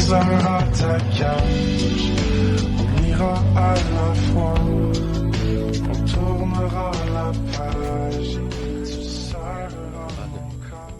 posera ta cage, on ira à la fois, on tournera la page, et tu serreras mon corps.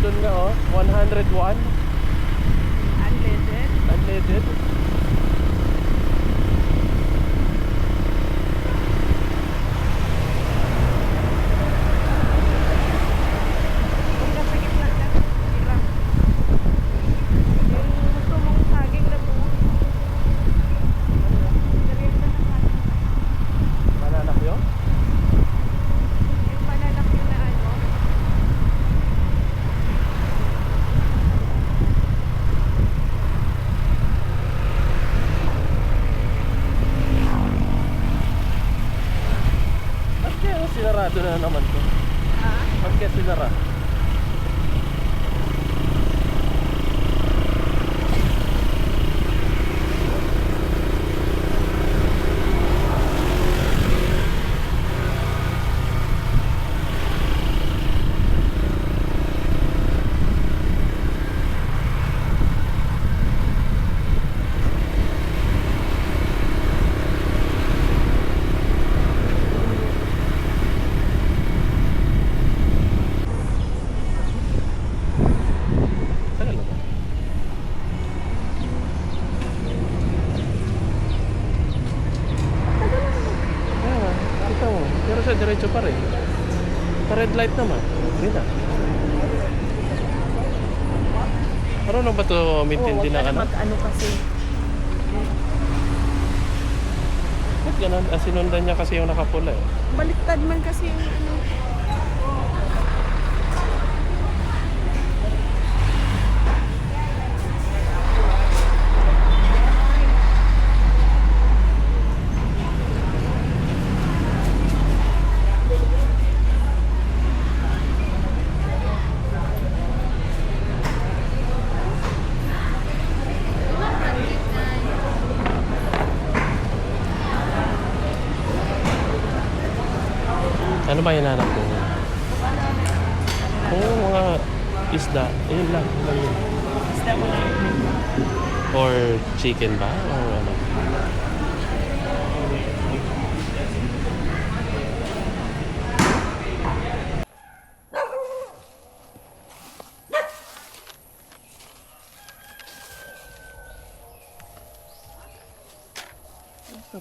Doon nga 101 unleaded. Sinarado na naman to. Ba't kaya sinara? Diretso pa rin. Sa red light naman. Green na. Marunong ba ito maintain din na ka na? Mag-ano kasi. Ba't ganun? Sinundan niya kasi yung nakapula eh. Baliktad man kasi yung ano. Ano ba hinahanap ko? Mga isda. Ayun lang. Isda mo lang. Or chicken ba? Or ano?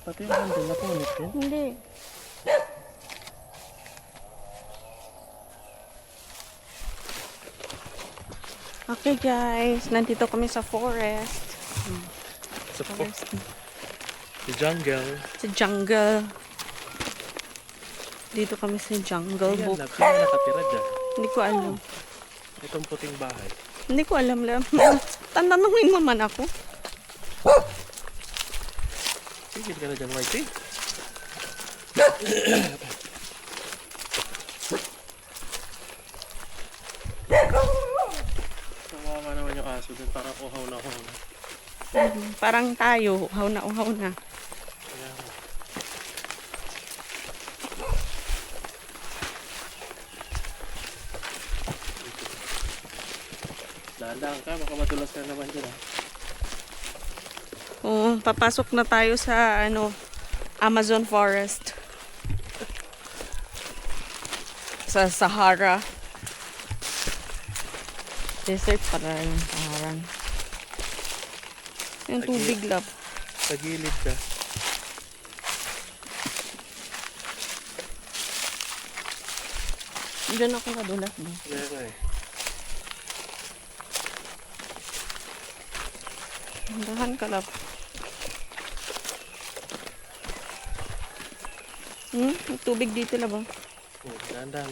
Pati yung handle na punit yun. Hindi. Okay guys, nandito kami sa forest. Sa jungle. Sa jungle. Dito kami sa jungle book. Sino nakatira dyan? Hindi ko alam. Itong puting bahay. Hindi ko alam lang. Tantanungin mo man ako. Tigil ka na dyan, Whitey. Kawawa naman yung aso dun. Parang uhaw na uhaw na. Parang tayo, uhaw na uhaw na. Dahan-dahan ka, baka madulas ka naman dyan. Oh, papasok na tayo sa Amazon forest. Sa Sahara. Desert pala yung Sahara. Yung tubig lab. Sa gilid ka. Diyan ako nadulas ba? Kaya nga eh. Dahan ka lab. May tubig dito lab ba? Dahan-dahan.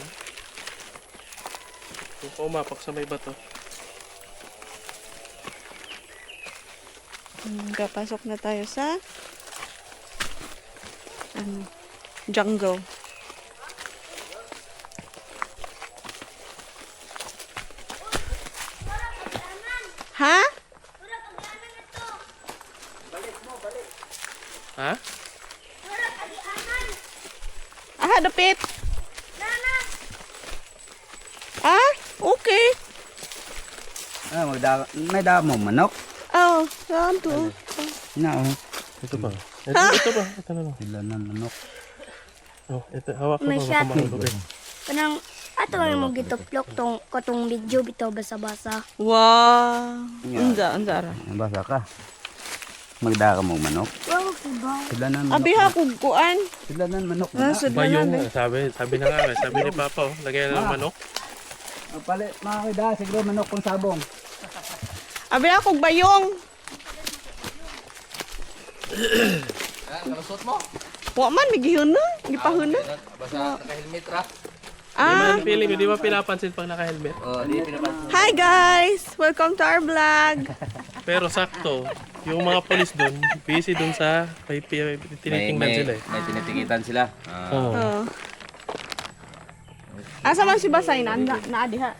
Yung paumapak sa may bato. Kapasok na tayo sa jungle. Ha? Ha? Dapit. Okay. May damo manok. Oh, saan to? Na oh. Ito ba? Ito ba? Ito na lang. Sila na manok. Oh, ito. Hawak ko May ba? shot. Baka mahulog eh. Kanang ato lang mo gituplok tong katong video bitaw basa-basa. Wow. Unsa ra? Basa ka. Magdaka mo manok. Wow, ba? Sila na manok. Abi ha kog kuan. Sila na manok. Nasud na Bayong, na. sabi na nga, sabi ni Papa, oh, lagyan na ng manok. Palit mga kida siguro manok kung sabong. Abi ha kog bayong. Kalusot mo? Wa man migihon na, gipahuna. Basta naka-helmet ra. Di man feeling ko, di ba pinapansin pag naka-helmet? Oh, di pinapansin. Hi guys! Welcome to our vlog. Pero sakto, yung mga polis doon, busy doon sa tinitingnan sila eh. May tinitikitan sila. Oo. Oh. Asa man si Basay na diha.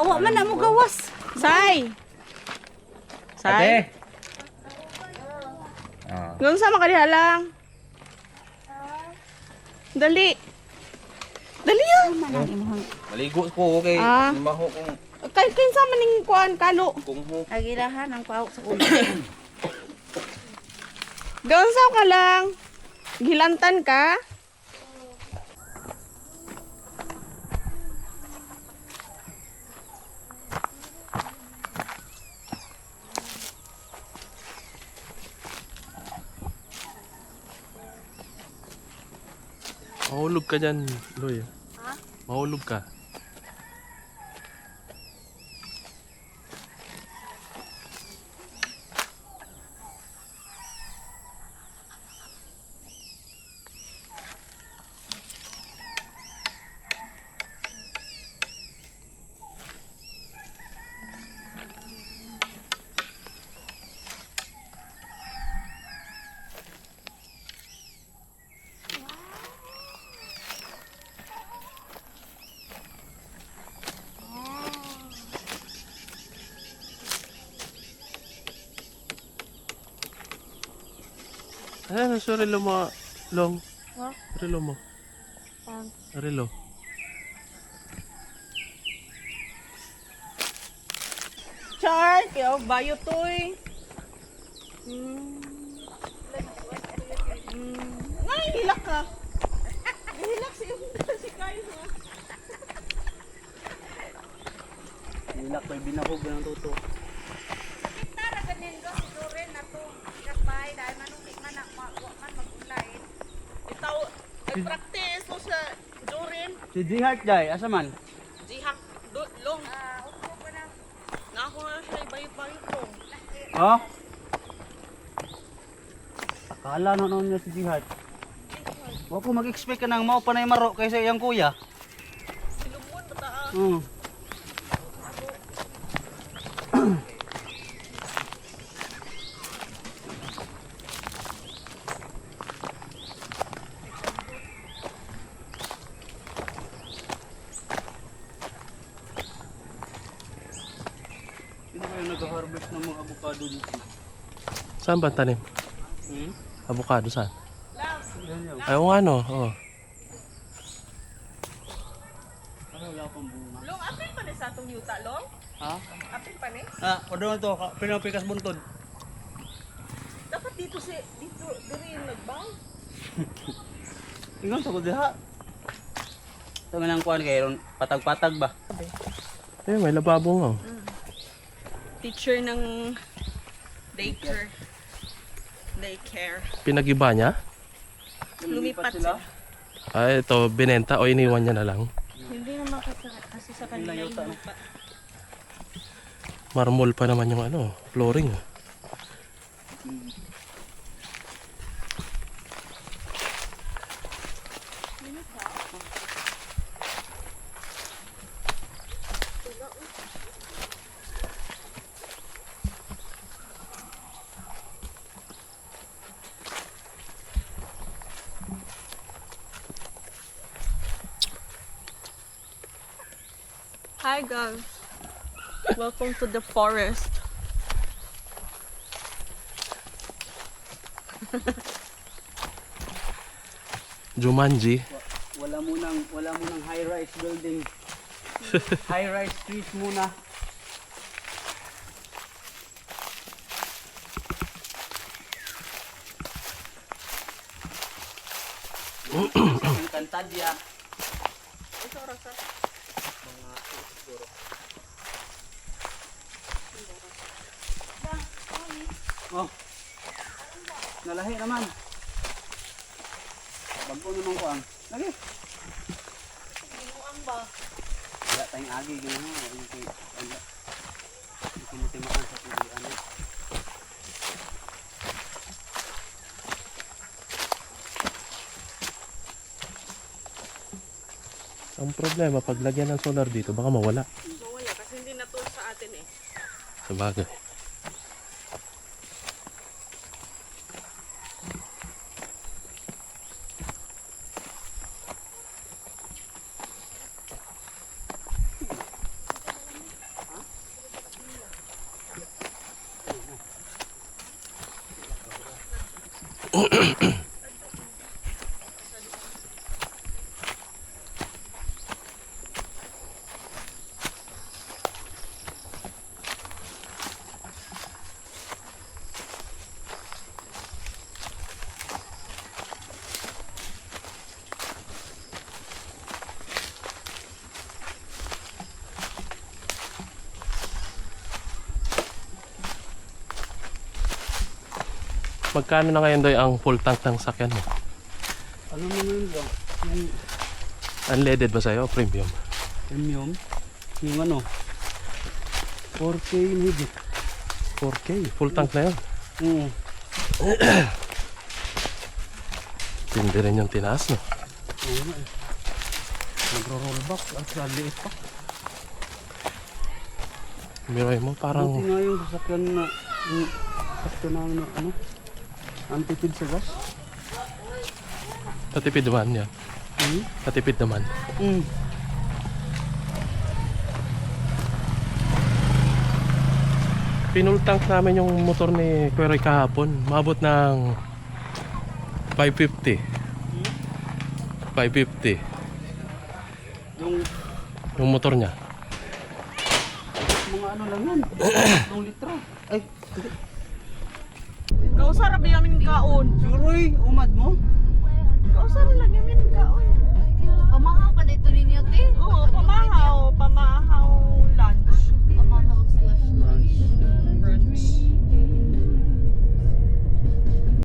Wa man na mo gawas. Say. Say. Gawin sa makadiha lang. Dali. Dali yan. Maligo ko, okay. Ah. Limaho kung Kinsa man ning kuan kalo. ho. Agilahan ang pahok sa ulo. Gawin sa ka lang. Gilantan ka. Mahulog ka dyan, Loy. Ha? Mahulog ka. Ano, so relo mo, Long? Ha? Relo mo. Relo. Char, kaya bayo toy. Ngay, hilak ka. Hilak si Kayo. Nilak may binahog ng tuto. Itaw, practice mo sa Jorin. Si Jihart jay asa man? Jihak, long. Upo pa na. Nako na siya, bayot-bayot ko. Ha? Akala na noon niya si Jihart. Wa ko mag-expect ka nang mao pa na yung maro kaysa iyang kuya. Silumon, bataan. Sino ba yung nag-harvest ng mga avocado dito? Saan ba tanim? Avocado saan? Ayaw nga no. Oh. Ano wala pang bunga? Long, apil pa ni sa atong yuta, Long? Ha? Apil pa ni? Ah, pwede na to. Pinapikas buntod. dito diri nagbaw. Ingon sa ko diha. Ito nga lang kuhan kay ron patag-patag ba? Eh, may lababo nga. Teacher ng daycare. Pinag-iba niya? Lumipat sila. Ay, ito, binenta o iniwan niya na lang. Hindi naman kasi sa kanila yung lupa. Marmol pa naman yung ano, flooring. Hi guys. Welcome to the forest. Jumanji. Wala munang high-rise building. High-rise trees muna. Encantadya. Oh. Nalahi naman. Bago naman ko ang. Lagi. Binuang ba? Wala tayong agi gano'n. Hindi mo timakan sa pilihan. Ang problema, pag lagyan ng solar dito, baka mawala. So wala kasi hindi na to sa atin eh. Sa bagay. Magkano na ngayon doy ang full tank ng sakyan mo? Ano mo yun ba? Yung Unleaded ba sa'yo o premium? premium. Yung ano? 4K yung higit. 4K, full tank na yun. Tindi rin yung tinaas, no? Oo nga eh. Nagro-roll back at sa liit pa. Miroy mo, parang Buti nga yung sasakyan na yung sakto na ano? Antipid sa gas. tatipid naman yan. Tatipid naman. Pinul tank namin yung motor ni Kuya Roy kahapon. Maabot ng 550. 550 yung motor niya. Mga ano lang yan. 2 litro. Ay, hindi. Kausara ba yamin kaon? Suroy, umad mo? Kausara lang yamin kaon. Pamahaw pa dito ninyo, te. Oo, pamahaw.